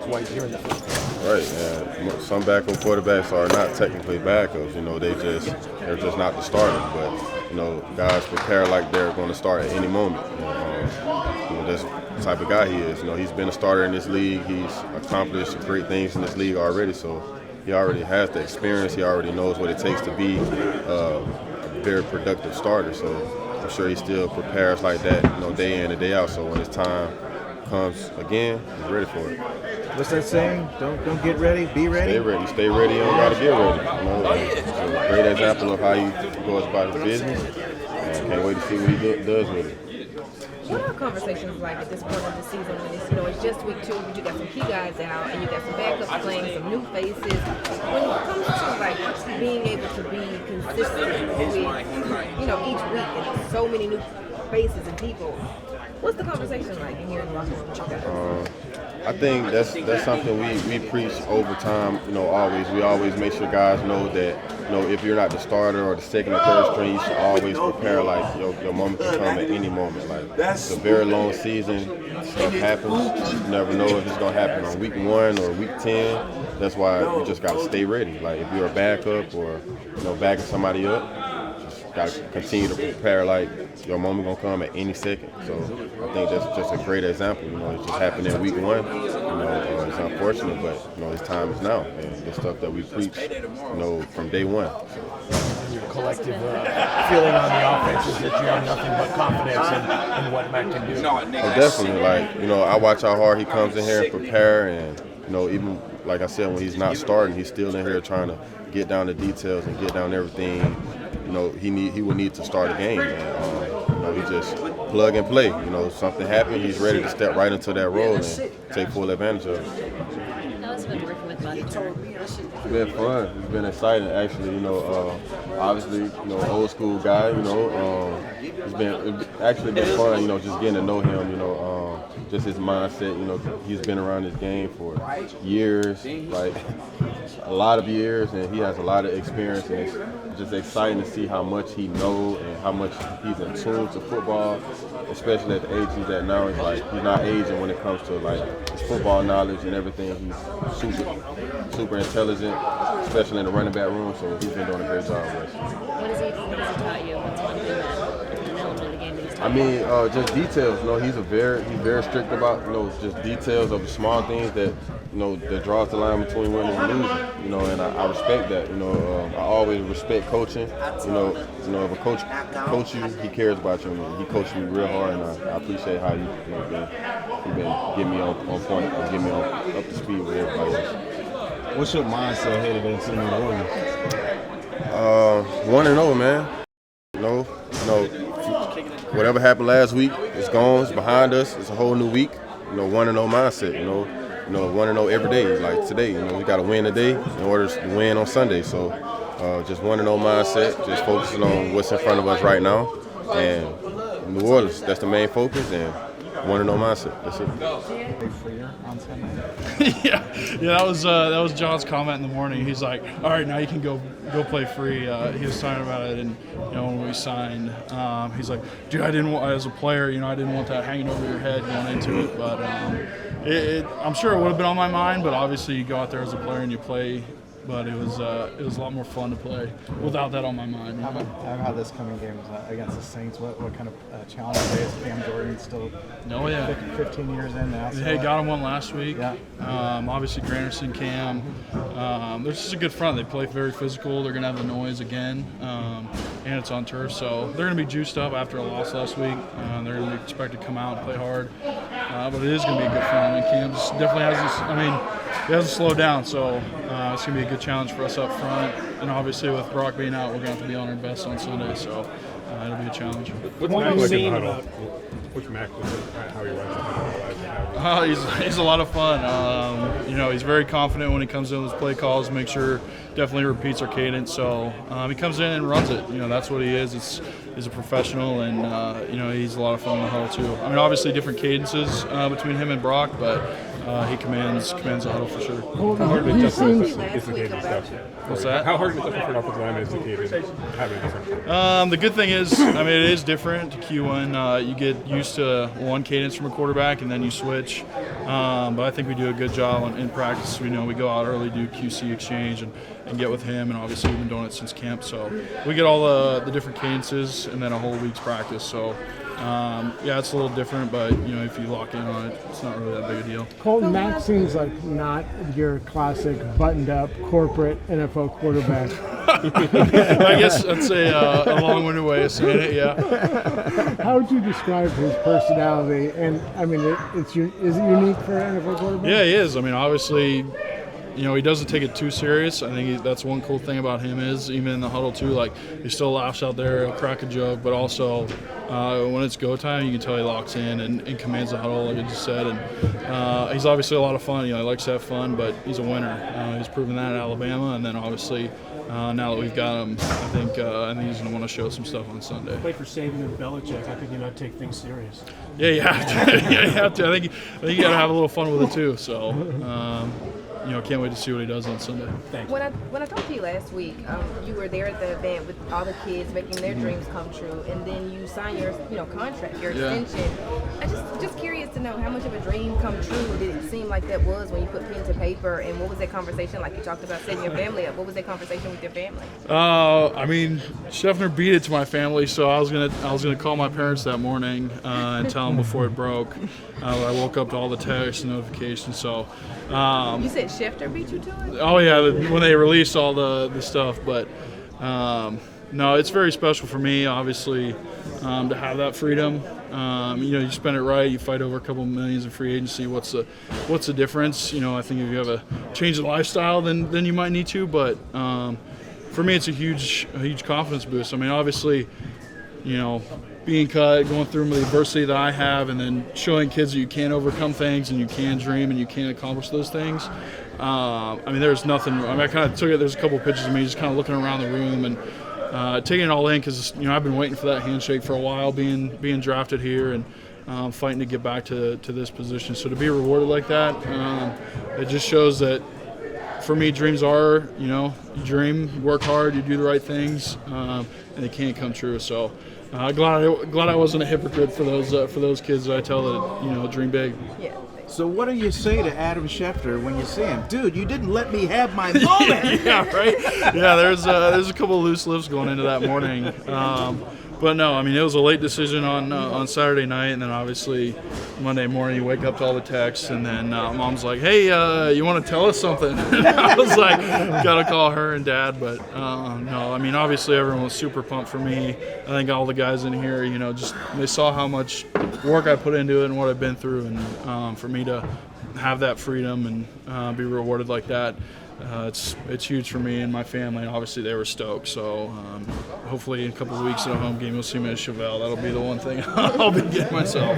twice here in the first game. Right, and some backup quarterbacks are not technically backups. They're just not the starter. But guys prepare like they're going to start at any moment. That's the type of guy he is. He's been a starter in this league. He's accomplished great things in this league already. So he already has the experience. He already knows what it takes to be a very productive starter. So I'm sure he still prepares like that, day in and day out. So when his time comes again, he's ready for it. What's that saying? Don't get ready, be ready. Stay ready. Stay ready. You don't got to get ready. It's a great example of how he goes about his business. And can't wait to see what he does with it. What are conversations like at this point of the season when it's just week 2, but you got some key guys out and you got some backups playing, some new faces? When it comes to being able to be consistent with each week and so many new faces and people, what's the conversation like in here in the locker room with you guys? I think that's something we preach over time. We always make sure guys know that if you're not the starter or the second or third string, you should always prepare like your moment can come at any moment. Like it's a very long season, stuff happens. You never know if it's gonna happen on week 1 or week 10. That's why you just gotta stay ready. Like if you're a backup or backing somebody up, just gotta continue to prepare like your moment gonna come at any second. So I think that's just a great example. It just happened in week 1. It's unfortunate, but his time is now, and it's stuff that we preach, from day 1. Your collective feeling on the offense is that you have nothing but confidence in what Matt can do. Definitely, I watch how hard he comes in here and prepare, and even like I said, when he's not starting, he's still in here trying to get down the details and get down everything. He will need to start a game. He just plug and play. Something happened, he's ready to step right into that role and take full advantage of it. How's it been working with Buddy? It's been fun. It's been exciting, actually. Obviously, old school guy. It's actually been fun. Just getting to know him. Just his mindset. He's been around this game for years, like a lot of years, and he has a lot of experience. And it's just exciting to see how much he knows and how much he's in tune to football, especially at the age he's at now. It's like he's not aging when it comes to his football knowledge and everything. He's super intelligent, especially in the running back room. So he's been doing a great job with us. What has he taught you? What's one thing that an element of the game that he's taught you? Just details. He's very strict about just details of the small things that that draws the line between winning and losing. And I respect that. I always respect coaching. If a coach you, he cares about you. He coached me real hard, and I appreciate how you've been getting me on point and getting me up to speed with everybody else. What's your mindset headed into New Orleans? 1-0, man. Whatever happened last week, it's gone. It's behind us. It's a whole new week. 1-0 mindset. 1-0 every day. Like today, we got to win today in order to win on Sunday. So, just 1-0 mindset. Just focusing on what's in front of us right now, and New Orleans. That's the main focus, and 1-0 mindset. That's it. yeah, that was John's comment in the morning. He's like, all right, now you can go play free. He was talking about it, and when we signed, he's like, dude, I didn't want, as a player, I didn't want that hanging over your head going into it, but I'm sure it would have been on my mind. But obviously, you go out there as a player and you play. But it was a lot more fun to play without that on my mind. How about this coming game against the Saints? What kind of challenge is Cam Jordan still? 15 years in now. So got him one last week. Yeah. Obviously, Granderson, Cam. They're just a good front. They play very physical. They're gonna have the noise again, and it's on turf, so they're gonna be juiced up after a loss last week. They're gonna be expected to come out and play hard, but it is gonna be a good front. Cam just definitely has this. He hasn't slowed down, so it's going to be a good challenge for us up front. And obviously, with Brock being out, we're going to have to be on our best on Sunday, so it'll be a challenge. What's Mac like in the huddle? What's Mac like? How he runs the huddle? He's a lot of fun. He's very confident when he comes in with his play calls. Make sure definitely repeats our cadence. So he comes in and runs it. That's what he is. He's a professional, and he's a lot of fun in the huddle too. Obviously different cadences between him and Brock, but he commands the huddle for sure. How hard is the cadence stuff? What's that? How hard is it for an offensive lineman is the cadence having different? The good thing is, it is different to Q1. You get used to one cadence from a quarterback, and then you switch. coach. But I think we do a good job in practice. We go out early, do QC exchange, and get with him. And obviously we've been doing it since camp, so we get all the different cadences and then a whole week's practice. So it's a little different, but if you lock in on it, it's not really that big a deal. Colton, Mac seems like not your classic buttoned-up corporate NFL quarterback. I guess that's a long-winded way of saying it. Yeah. How would you describe his personality? And I mean, is it unique for an NFL quarterback? Yeah, he is. I mean, obviously, he doesn't take it too serious. I think that's one cool thing about him is even in the huddle too, like he still laughs out there, he'll crack a joke, but also when it's go time, you can tell he locks in and commands the huddle, like I just said. And he's obviously a lot of fun. He likes to have fun, but he's a winner. He's proven that at Alabama, and then obviously now that we've got him, I think he's going to want to show some stuff on Sunday. Play for Saban and Belichick. How could you not take things serious? Yeah, you have to. Yeah, you have to. I think you got to have a little fun with it too. So. Can't wait to see what he does on Sunday. Thanks. When I talked to you last week, you were there at the event with all the kids making their dreams come true, and then you signed your contract, your extension. I just curious to know how much of a dream come true did it seem like that was when you put pen to paper, and what was that conversation like? You talked about setting your family up. What was that conversation with your family? I mean, Scheffner beat it to my family, so I was gonna call my parents that morning and tell them before it broke. I woke up to all the texts and notifications. So you said Schefter beat you to it? Oh yeah, when they released all the stuff. But no, it's very special for me, obviously, to have that freedom. You spend it right, you fight over a couple millions in free agency. What's the difference? I think if you have a change in lifestyle, then you might need to. But for me, it's a huge confidence boost. I mean, obviously, being cut, going through the adversity that I have, and then showing kids that you can overcome things and you can dream and you can accomplish those things. I mean, there's nothing. I mean, I kind of took it. There's a couple of pictures of me just kind of looking around the room and taking it all in because I've been waiting for that handshake for a while, being drafted here and fighting to get back to this position. So to be rewarded like that, it just shows that for me, dreams are you dream, work hard, you do the right things, and they can't come true. So. Glad I wasn't a hypocrite for those kids that I tell that dream big. Yeah. So what do you say to Adam Schefter when you see him? Dude, you didn't let me have my moment. Yeah, right. Yeah, there's a couple of loose lips going into that morning. But no, I mean, it was a late decision on Saturday night, and then obviously Monday morning you wake up to all the texts, and then Mom's like, hey, you want to tell us something? And I was like, got to call her and Dad. But no, I mean, obviously everyone was super pumped for me. I think all the guys in here, just they saw how much work I put into it and what I've been through, and for me to have that freedom and be rewarded like that, it's huge for me and my family. Obviously, they were stoked. So hopefully in a couple of weeks at a home game, you'll see me at Chevelle. That'll be the one thing I'll be getting myself.